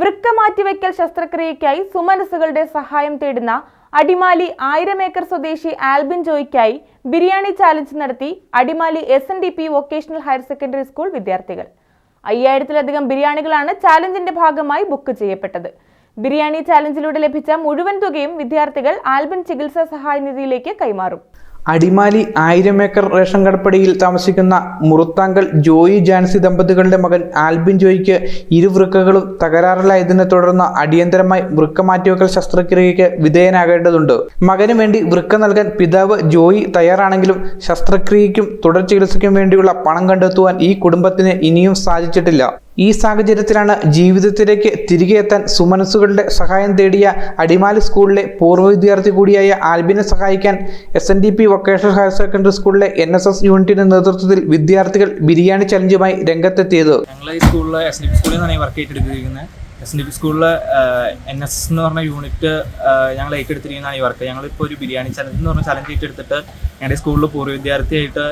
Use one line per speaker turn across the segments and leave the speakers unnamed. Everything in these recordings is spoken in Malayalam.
വൃക്ക മാറ്റിവെക്കൽ ശസ്ത്രക്രിയയ്ക്കായി സുമനസ്സുകളുടെ സഹായം തേടുന്ന അടിമാലി 1000 ഏക്കർ സ്വദേശി ആൽബിൻ ജോയ്ക്കായി ബിരിയാണി ചാലഞ്ച് നടത്തി Adimali SNDP vocational higher secondary school വിദ്യാർത്ഥികൾ. 5000-ലധികം ബിരിയാണികളാണ് ചാലഞ്ചിന്റെ ഭാഗമായി ബുക്ക് ചെയ്യപ്പെട്ടത്. ബിരിയാണി ചാലഞ്ചിലൂടെ ലഭിച്ച മുഴുവൻ തുകയും വിദ്യാർത്ഥികൾ ആൽബിൻ ചികിത്സാ സഹായ നിധിയിലേക്ക് കൈമാറും.
അടിമാലി 1000 ഏക്കർ റേഷൻ കടപ്പടിയിൽ താമസിക്കുന്ന മുറുത്താങ്കൽ ജോയി ജാൻസി ദമ്പതികളുടെ മകൻ ആൽബിൻ ജോയിക്ക് ഇരുവൃക്കകളും തകരാറിലായതിനെ തുടർന്ന് അടിയന്തരമായി വൃക്ക മാറ്റിവെക്കൽ ശസ്ത്രക്രിയയ്ക്ക് വിധേയനാകേണ്ടതുണ്ട്. മകന് വേണ്ടി വൃക്ക നൽകാൻ പിതാവ് ജോയി തയ്യാറാണെങ്കിലും ശസ്ത്രക്രിയയ്ക്കും തുടർ ചികിത്സയ്ക്കും വേണ്ടിയുള്ള പണം കണ്ടെത്തുവാൻ ഈ കുടുംബത്തിന് ഇനിയും സാധിച്ചിട്ടില്ല. ഈ സാഹചര്യത്തിലാണ് ജീവിതത്തിലേക്ക് തിരികെ എത്താൻ സുമനസ്സുകളുടെ സഹായം തേടിയ അടിമാലി സ്കൂളിലെ പൂർവ്വ വിദ്യാർത്ഥി കൂടിയായ ആൽബിനെ സഹായിക്കാൻ SNDP വൊക്കേഷണൽ ഹയർ സെക്കൻഡറി സ്കൂളിലെ NSS യൂണിറ്റിന്റെ നേതൃത്വത്തിൽ വിദ്യാർത്ഥികൾ ബിരിയാണി ചലഞ്ചുമായി രംഗത്തെത്തിയത്.
ഞങ്ങൾ ഈ സ്കൂളിൽ SNDP സ്കൂളിൽ നിന്നാണ് വർക്ക് ഏറ്റെടുത്തിരിക്കുന്നത്. SNDP സ്കൂളിൽ NSS എന്ന് പറഞ്ഞ യൂണിറ്റ് ഞങ്ങൾ ഏറ്റെടുത്തിരിക്കുന്നതാണ് ഈ വർക്ക്. ഞങ്ങളിപ്പോൾ ഒരു ബിരിയാണി ചലഞ്ച് എന്ന് പറഞ്ഞ ചലഞ്ച് ഏറ്റെടുത്തിട്ട് ഞങ്ങളുടെ സ്കൂളിൽ പൂർവ്വ വിദ്യാർത്ഥിയായിട്ട്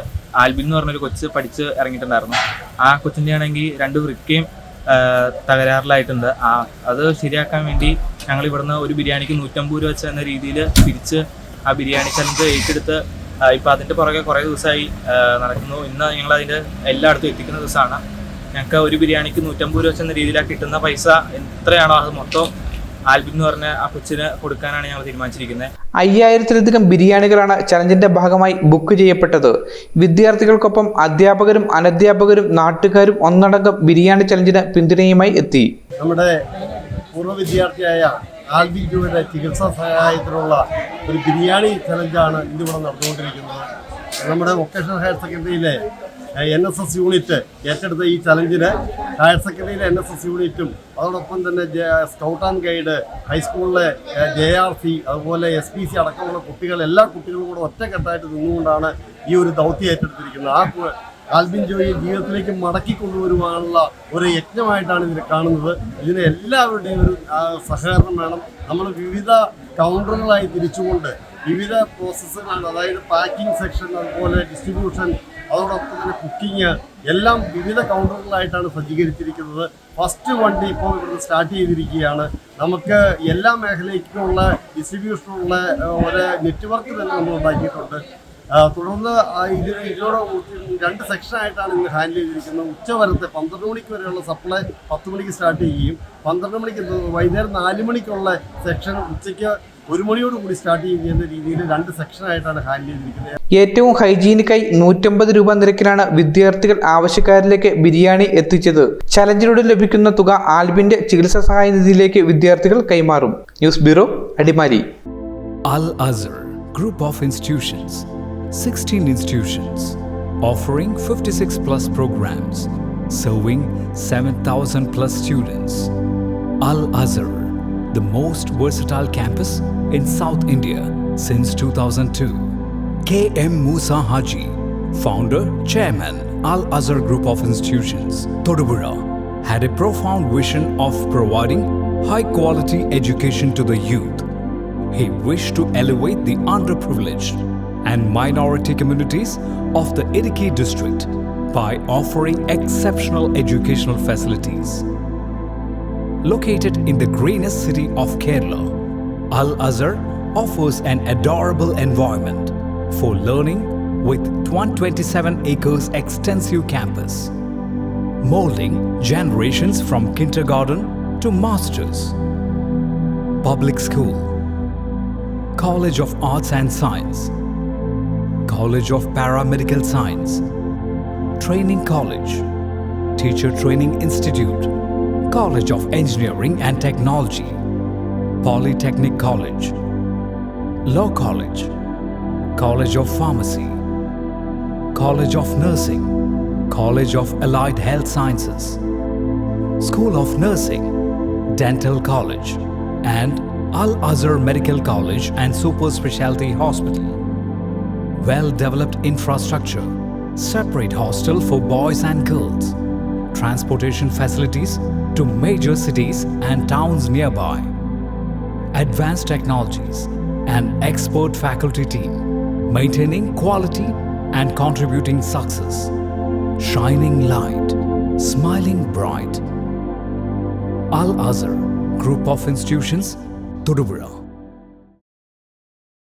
ആൽബിൻ എന്ന് പറഞ്ഞൊരു കൊച്ച് പഠിച്ച് ഇറങ്ങിയിട്ടുണ്ടായിരുന്നു. ആ കൊച്ചിൻ്റെ ആണെങ്കിൽ 2 വൃക്കയും തകരാറിലായിട്ടുണ്ട്. അത് ശരിയാക്കാൻ വേണ്ടി ഞങ്ങൾ ഇവിടുന്ന് ഒരു ബിരിയാണിക്ക് 150 രൂപ വെച്ച് എന്ന രീതിയിൽ തിരിച്ച് ആ ബിരിയാണി ചലഞ്ച് ഏറ്റെടുത്ത് ഇപ്പോൾ അതിൻ്റെ പുറകെ കുറേ ദിവസമായി നടക്കുന്നു. ഇന്ന് ഞങ്ങൾ അതിൻ്റെ എല്ലായിടത്തും എത്തിക്കുന്ന ദിവസമാണ്. ഞങ്ങൾക്ക് ഒരു ബിരിയാണിക്ക് 150 രൂപ വെച്ചെന്ന രീതിയിലാണ് കിട്ടുന്ന പൈസ എത്രയാണോ അത് മൊത്തം ആൽബിൻ എന്ന് പറഞ്ഞ ആ കൊച്ചിന് കൊടുക്കാനാണ് ഞങ്ങൾ തീരുമാനിച്ചിരിക്കുന്നത്.
5000-ലധികം ബിരിയാണികളാണ് ചലഞ്ചിന്റെ ഭാഗമായി ബുക്ക് ചെയ്യപ്പെട്ടത്. വിദ്യാർത്ഥികൾക്കൊപ്പം അധ്യാപകരും അനധ്യാപകരും നാട്ടുകാരും ഒന്നടങ്കം ബിരിയാണി ചലഞ്ചിന് പിന്തുണയുമായി എത്തി.
നമ്മുടെ പൂർവ്വ വിദ്യാർത്ഥിയായ ആൽബിൻ ജോയുടെ ചികിത്സാ സഹായത്തിനുള്ള ഒരു ബിരിയാണി ചലഞ്ചാണ് ഇന്നിവിടെ നടന്നുകൊണ്ടിരിക്കുന്നത്. നമ്മുടെ വൊക്കേഷണൽ ഹയർ സെക്കൻഡറിയിലെ NSS യൂണിറ്റ് ഏറ്റെടുത്ത ഈ ചലഞ്ചിന് ഹയർ സെക്കൻഡറിയിലെ NSS യൂണിറ്റും അതോടൊപ്പം തന്നെ സ്കൗട്ട് ആൻഡ് ഗൈഡ്, ഹൈസ്കൂളിലെ JRC, അതുപോലെ SPC അടക്കമുള്ള കുട്ടികൾ, എല്ലാ കുട്ടികളും കൂടെ ഒറ്റക്കെട്ടായിട്ട് നിന്നുകൊണ്ടാണ് ഈ ഒരു ദൗത്യം ഏറ്റെടുത്തിരിക്കുന്നത്. ആൽബിൻ ജോയിയെ ജീവിതത്തിലേക്ക് മടക്കി കൊണ്ടുവരുവാനുള്ള ഒരു യജ്ഞമായിട്ടാണ് ഇതിനെ കാണുന്നത്. ഇതിന് എല്ലാവരുടെയും ഒരു സഹകരണം വേണം. നമ്മൾ വിവിധ കൗണ്ടറുകളായി തിരിച്ചുകൊണ്ട് വിവിധ പ്രോസസ്സുകൾ, അതായത് പാക്കിംഗ് സെക്ഷൻ, അതുപോലെ ഡിസ്ട്രിബ്യൂഷൻ, അതോടൊപ്പം തന്നെ കുക്കിങ് എല്ലാം വിവിധ കൗണ്ടറുകളായിട്ടാണ് സജ്ജീകരിച്ചിരിക്കുന്നത്. ഫസ്റ്റ് വണ്ടി ഇപ്പോൾ ഇവിടുന്ന് സ്റ്റാർട്ട് ചെയ്തിരിക്കുകയാണ്. നമുക്ക് എല്ലാ മേഖലയ്ക്കുമുള്ള ഡിസ്ട്രിബ്യൂഷനുള്ള ഒരു നെറ്റ്വർക്ക് തന്നെ നമ്മൾ ഉണ്ടാക്കിയിട്ടുണ്ട്. തുടർന്ന് ഇതിനോട് 2 സെക്ഷനായിട്ടാണ് ഇന്ന് ഹാൻഡിൽ ചെയ്തിരിക്കുന്നത്. ഉച്ചവരത്തെ 12 മണിക്ക് വരെയുള്ള സപ്ലൈ 10 മണിക്ക് സ്റ്റാർട്ട് ചെയ്യുകയും 12 മണിക്ക് വൈകുന്നേരം 4 മണിക്കുള്ള സെക്ഷൻ ഉച്ചയ്ക്ക് 1 മണിയോടുകൂടി സ്റ്റാർട്ട് ചെയ്യുന്ന രീതിയിൽ 2 സെക്ഷനായിട്ടാണ് ഹാൻഡിൽ ചെയ്തിരിക്കുന്നത്.
ഏറ്റവും ഹൈജീനിക്കായി 150 രൂപ നിരക്കിലാണ് വിദ്യാർത്ഥികൾ ആവശ്യക്കാരിലേക്ക് ബിരിയാണി എത്തിച്ചത്. ചലഞ്ചിലൂടെ ലഭിക്കുന്ന തുക ആൽബിന്റെ ചികിത്സാ സഹായ നിധിയിലേക്ക് വിദ്യാർത്ഥികൾ കൈമാറും. News bureau, Adimali.
Al Azhar Group of Institutions, 16 institutions offering 56 plus programs, serving 7,000 plus students. Al Azhar, the most versatile campus in South India since 2002. K.M. Musa Haji, founder, chairman, Al Azhar Group of Institutions, Thodupuzha, had a profound vision of providing high quality education to the youth. He wished to elevate the underprivileged and minority communities of the Idukki district by offering exceptional educational facilities. Located in the greenest city of Kerala, Al Azhar offers an adorable environment for learning with 127 acres extensive campus, molding generations from kindergarten to masters. Public school, College of Arts and Science, College of Paramedical Science, Training College, Teacher Training Institute, College of Engineering and Technology, Polytechnic College, Law College, College of Pharmacy, College of Nursing, College of Allied Health Sciences, School of Nursing, Dental College, and Al Azhar Medical College and Super Specialty Hospital. Well-developed infrastructure, separate hostel for boys and girls, transportation facilities to major cities and towns nearby, advanced technologies, and expert faculty team, maintaining quality and contributing success. Shining light, smiling bright. Al Azhar Group of Institutions, Thodupuzha.